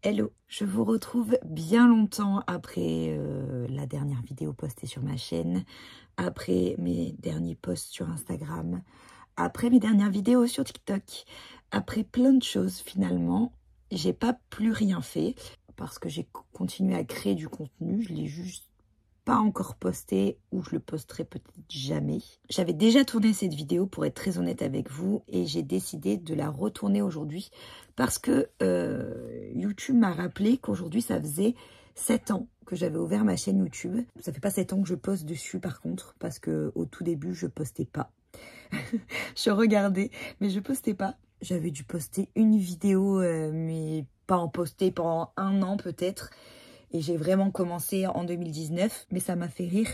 Hello, je vous retrouve bien longtemps après la dernière vidéo postée sur ma chaîne, après mes derniers posts sur Instagram, après mes dernières vidéos sur TikTok, après plein de choses finalement. J'ai pas plus rien fait parce que j'ai continué à créer du contenu, je l'ai juste pas encore posté ou je le posterai peut-être jamais. J'avais déjà tourné cette vidéo pour être très honnête avec vous et j'ai décidé de la retourner aujourd'hui parce que YouTube m'a rappelé qu'aujourd'hui ça faisait 7 ans que j'avais ouvert ma chaîne YouTube. Ça fait pas 7 ans que je poste dessus par contre parce que au tout début je postais pas. Je regardais mais je postais pas. J'avais dû poster une vidéo mais pas en poster pendant 1 an peut-être. Et j'ai vraiment commencé en 2019, mais ça m'a fait rire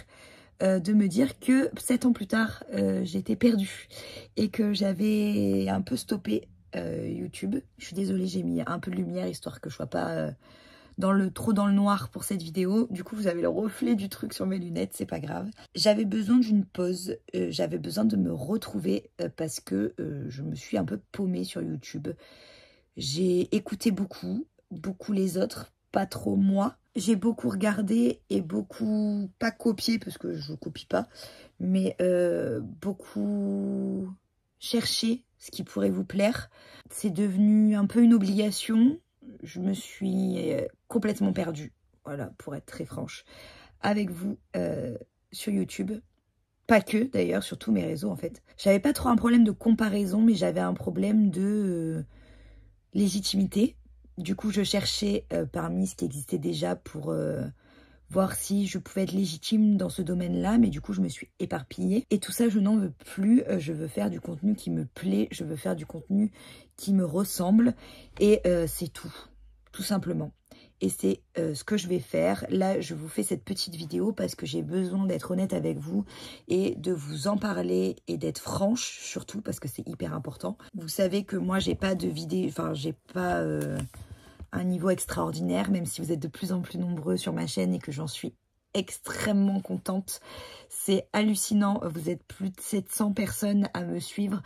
de me dire que 7 ans plus tard, j'étais perdue et que j'avais un peu stoppé YouTube. Je suis désolée, j'ai mis un peu de lumière histoire que je sois pas trop dans le noir pour cette vidéo. Du coup, vous avez le reflet du truc sur mes lunettes, c'est pas grave. J'avais besoin d'une pause, j'avais besoin de me retrouver parce que je me suis un peu paumée sur YouTube. J'ai écouté beaucoup les autres, pas trop moi. J'ai beaucoup regardé et beaucoup, pas copié parce que je copie pas, mais beaucoup cherché ce qui pourrait vous plaire. C'est devenu un peu une obligation. Je me suis complètement perdue, voilà, pour être très franche, avec vous sur YouTube. Pas que d'ailleurs, sur tous mes réseaux en fait. J'avais pas trop un problème de comparaison, mais j'avais un problème de légitimité. Du coup, je cherchais parmi ce qui existait déjà pour voir si je pouvais être légitime dans ce domaine-là. Mais du coup, je me suis éparpillée. Et tout ça, je n'en veux plus. Je veux faire du contenu qui me plaît. Je veux faire du contenu qui me ressemble. Et c'est tout simplement. Et c'est ce que je vais faire. Là, je vous fais cette petite vidéo parce que j'ai besoin d'être honnête avec vous et de vous en parler et d'être franche, surtout parce que c'est hyper important. Vous savez que moi, j'ai pas de vidéo, enfin, j'ai pas un niveau extraordinaire, même si vous êtes de plus en plus nombreux sur ma chaîne et que j'en suis extrêmement contente. C'est hallucinant. Vous êtes plus de 700 personnes à me suivre.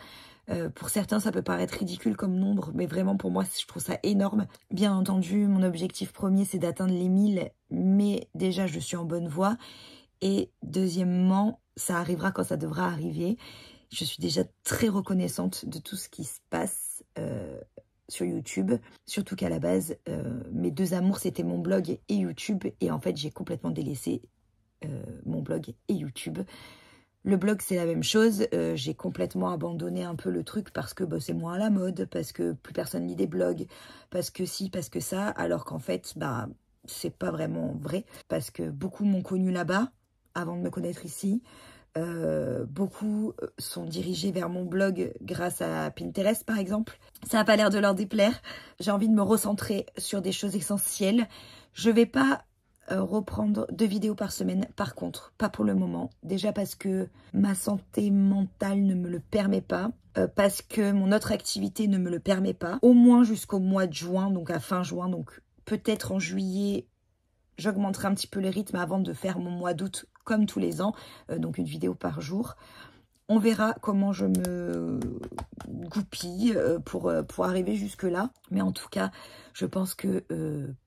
Pour certains, ça peut paraître ridicule comme nombre, mais vraiment pour moi, je trouve ça énorme. Bien entendu, mon objectif premier, c'est d'atteindre les 1000, mais déjà, je suis en bonne voie. Et deuxièmement, ça arrivera quand ça devra arriver. Je suis déjà très reconnaissante de tout ce qui se passe sur YouTube. Surtout qu'à la base, mes deux amours, c'était mon blog et YouTube. Et en fait, j'ai complètement délaissé mon blog et YouTube. Le blog, c'est la même chose. J'ai complètement abandonné un peu le truc parce que c'est moins à la mode, parce que plus personne lit des blogs, parce que si, parce que ça, alors qu'en fait, c'est pas vraiment vrai. Parce que beaucoup m'ont connu là-bas, avant de me connaître ici. Beaucoup sont dirigés vers mon blog grâce à Pinterest, par exemple. Ça n'a pas l'air de leur déplaire. J'ai envie de me recentrer sur des choses essentielles. Je vais pas reprendre 2 vidéos par semaine, par contre, pas pour le moment. Déjà parce que ma santé mentale ne me le permet pas, parce que mon autre activité ne me le permet pas, au moins jusqu'au mois de juin, donc à fin juin, donc peut-être en juillet, j'augmenterai un petit peu les rythmes avant de faire mon mois d'août comme tous les ans, donc une vidéo par jour. On verra comment je me goupille pour arriver jusque-là. Mais en tout cas, je pense que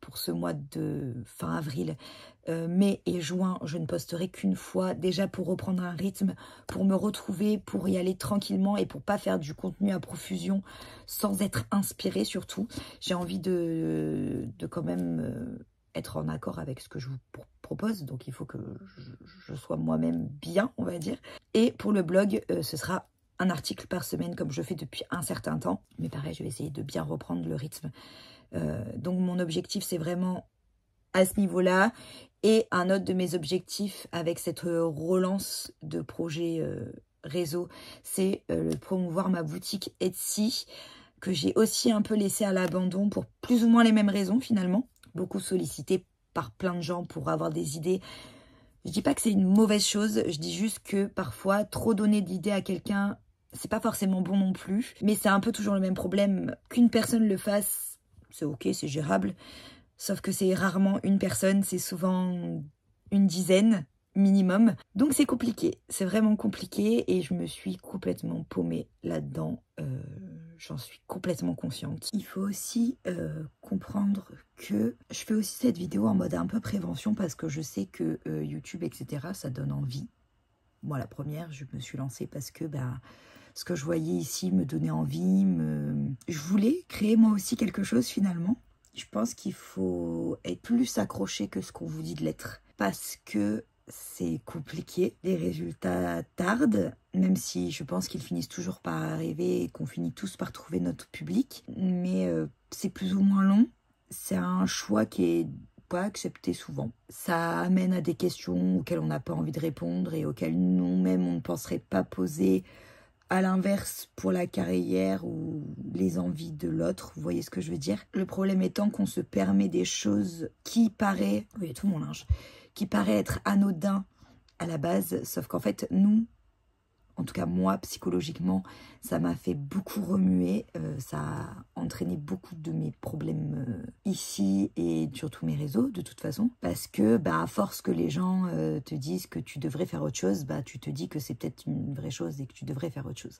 pour ce mois de fin avril, mai et juin, je ne posterai qu'une fois. Déjà pour reprendre un rythme, pour me retrouver, pour y aller tranquillement et pour pas faire du contenu à profusion sans être inspirée surtout. J'ai envie de quand même être en accord avec ce que je vous propose. Donc il faut que je sois moi-même bien, on va dire. Et pour le blog, ce sera un article par semaine comme je fais depuis un certain temps. Mais pareil, je vais essayer de bien reprendre le rythme. Donc mon objectif, c'est vraiment à ce niveau-là. Et un autre de mes objectifs avec cette relance de projet réseau, c'est de promouvoir ma boutique Etsy, que j'ai aussi un peu laissé à l'abandon pour plus ou moins les mêmes raisons finalement. Beaucoup sollicité par plein de gens pour avoir des idées. Je dis pas que c'est une mauvaise chose, je dis juste que parfois, trop donner d'idées à quelqu'un, c'est pas forcément bon non plus. Mais c'est un peu toujours le même problème. Qu'une personne le fasse, c'est ok, c'est gérable. Sauf que c'est rarement une personne, c'est souvent une dizaine minimum. Donc c'est compliqué, c'est vraiment compliqué et je me suis complètement paumée là-dedans. j'en suis complètement consciente. Il faut aussi comprendre que je fais aussi cette vidéo en mode un peu prévention parce que je sais que YouTube, etc., ça donne envie. Moi, la première, je me suis lancée parce que ce que je voyais ici me donnait envie. Je voulais créer moi aussi quelque chose finalement. Je pense qu'il faut être plus accroché que ce qu'on vous dit de l'être. Parce que c'est compliqué, les résultats tardent, même si je pense qu'ils finissent toujours par arriver et qu'on finit tous par trouver notre public. Mais c'est plus ou moins long. C'est un choix qui est pas accepté souvent. Ça amène à des questions auxquelles on n'a pas envie de répondre et auxquelles nous-mêmes on ne penserait pas poser. À l'inverse, pour la carrière ou les envies de l'autre, vous voyez ce que je veux dire? Le problème étant qu'on se permet des choses qui paraissent, oui, tout mon linge, qui paraît être anodin à la base, sauf qu'en fait, nous, en tout cas moi, psychologiquement, ça m'a fait beaucoup remuer, ça a entraîné beaucoup de mes problèmes ici et sur tous mes réseaux, de toute façon, parce que à force que les gens te disent que tu devrais faire autre chose, tu te dis que c'est peut-être une vraie chose et que tu devrais faire autre chose.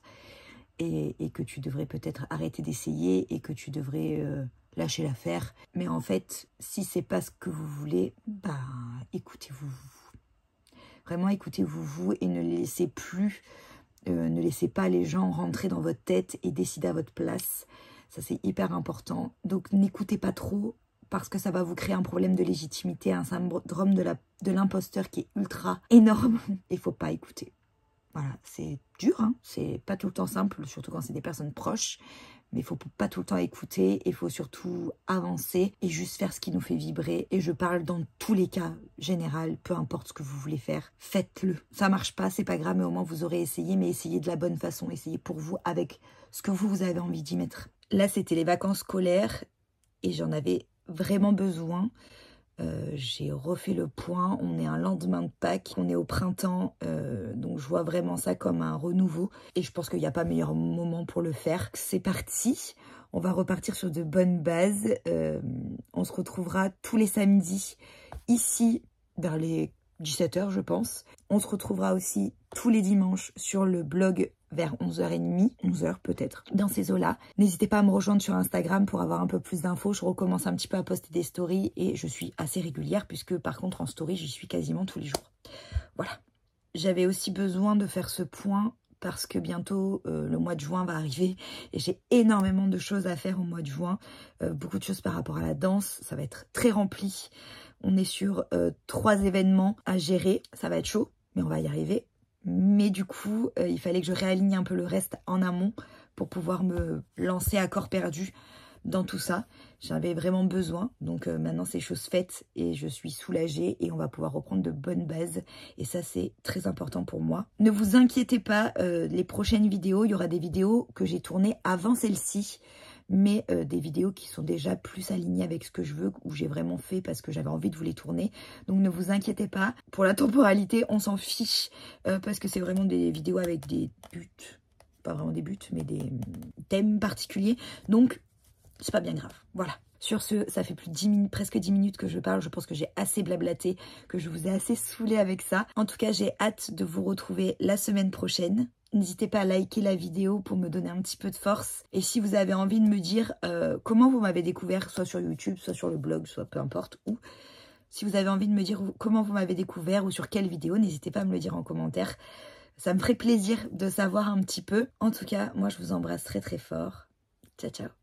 Et que tu devrais peut-être arrêter d'essayer et que tu devrais lâcher l'affaire. Mais en fait, si c'est pas ce que vous voulez, écoutez-vous. Vraiment, écoutez-vous et ne laissez plus, ne laissez pas les gens rentrer dans votre tête et décider à votre place. Ça, c'est hyper important. Donc, n'écoutez pas trop parce que ça va vous créer un problème de légitimité, un syndrome de l'imposteur qui est ultra énorme. Il faut pas écouter. Voilà, c'est dur, hein, c'est pas tout le temps simple, surtout quand c'est des personnes proches. Mais il faut pas tout le temps écouter, il faut surtout avancer et juste faire ce qui nous fait vibrer. Et je parle dans tous les cas général, peu importe ce que vous voulez faire, faites-le. Ça marche pas, c'est pas grave, mais au moins vous aurez essayé, mais essayez de la bonne façon, essayez pour vous avec ce que vous avez envie d'y mettre. Là, c'était les vacances scolaires et j'en avais vraiment besoin. J'ai refait le point, on est un lendemain de Pâques, on est au printemps, donc je vois vraiment ça comme un renouveau et je pense qu'il n'y a pas meilleur moment pour le faire. C'est parti, on va repartir sur de bonnes bases, on se retrouvera tous les samedis ici vers les 17h je pense. On se retrouvera aussi tous les dimanches sur le blog vers 11h30, 11h peut-être, dans ces eaux-là. N'hésitez pas à me rejoindre sur Instagram pour avoir un peu plus d'infos. Je recommence un petit peu à poster des stories et je suis assez régulière puisque par contre en story, j'y suis quasiment tous les jours. Voilà. J'avais aussi besoin de faire ce point parce que bientôt le mois de juin va arriver et j'ai énormément de choses à faire au mois de juin. Beaucoup de choses par rapport à la danse, ça va être très rempli. On est sur 3 événements à gérer, ça va être chaud, mais on va y arriver. Mais du coup, il fallait que je réaligne un peu le reste en amont pour pouvoir me lancer à corps perdu dans tout ça. J'avais vraiment besoin. Donc maintenant, c'est chose faite et je suis soulagée et on va pouvoir reprendre de bonnes bases. Et ça, c'est très important pour moi. Ne vous inquiétez pas, les prochaines vidéos, il y aura des vidéos que j'ai tournées avant celle-ci. Mais des vidéos qui sont déjà plus alignées avec ce que je veux, où j'ai vraiment fait parce que j'avais envie de vous les tourner. Donc ne vous inquiétez pas. Pour la temporalité, on s'en fiche parce que c'est vraiment des vidéos avec des buts. Pas vraiment des buts, mais des thèmes particuliers. Donc, c'est pas bien grave. Voilà. Sur ce, ça fait plus de 10 minutes, presque 10 minutes que je parle. Je pense que j'ai assez blablaté, que je vous ai assez saoulé avec ça. En tout cas, j'ai hâte de vous retrouver la semaine prochaine. N'hésitez pas à liker la vidéo pour me donner un petit peu de force. Et si vous avez envie de me dire comment vous m'avez découvert, soit sur YouTube, soit sur le blog, soit peu importe où. Si vous avez envie de me dire comment vous m'avez découvert ou sur quelle vidéo, n'hésitez pas à me le dire en commentaire. Ça me ferait plaisir de savoir un petit peu. En tout cas, moi je vous embrasse très très fort. Ciao ciao.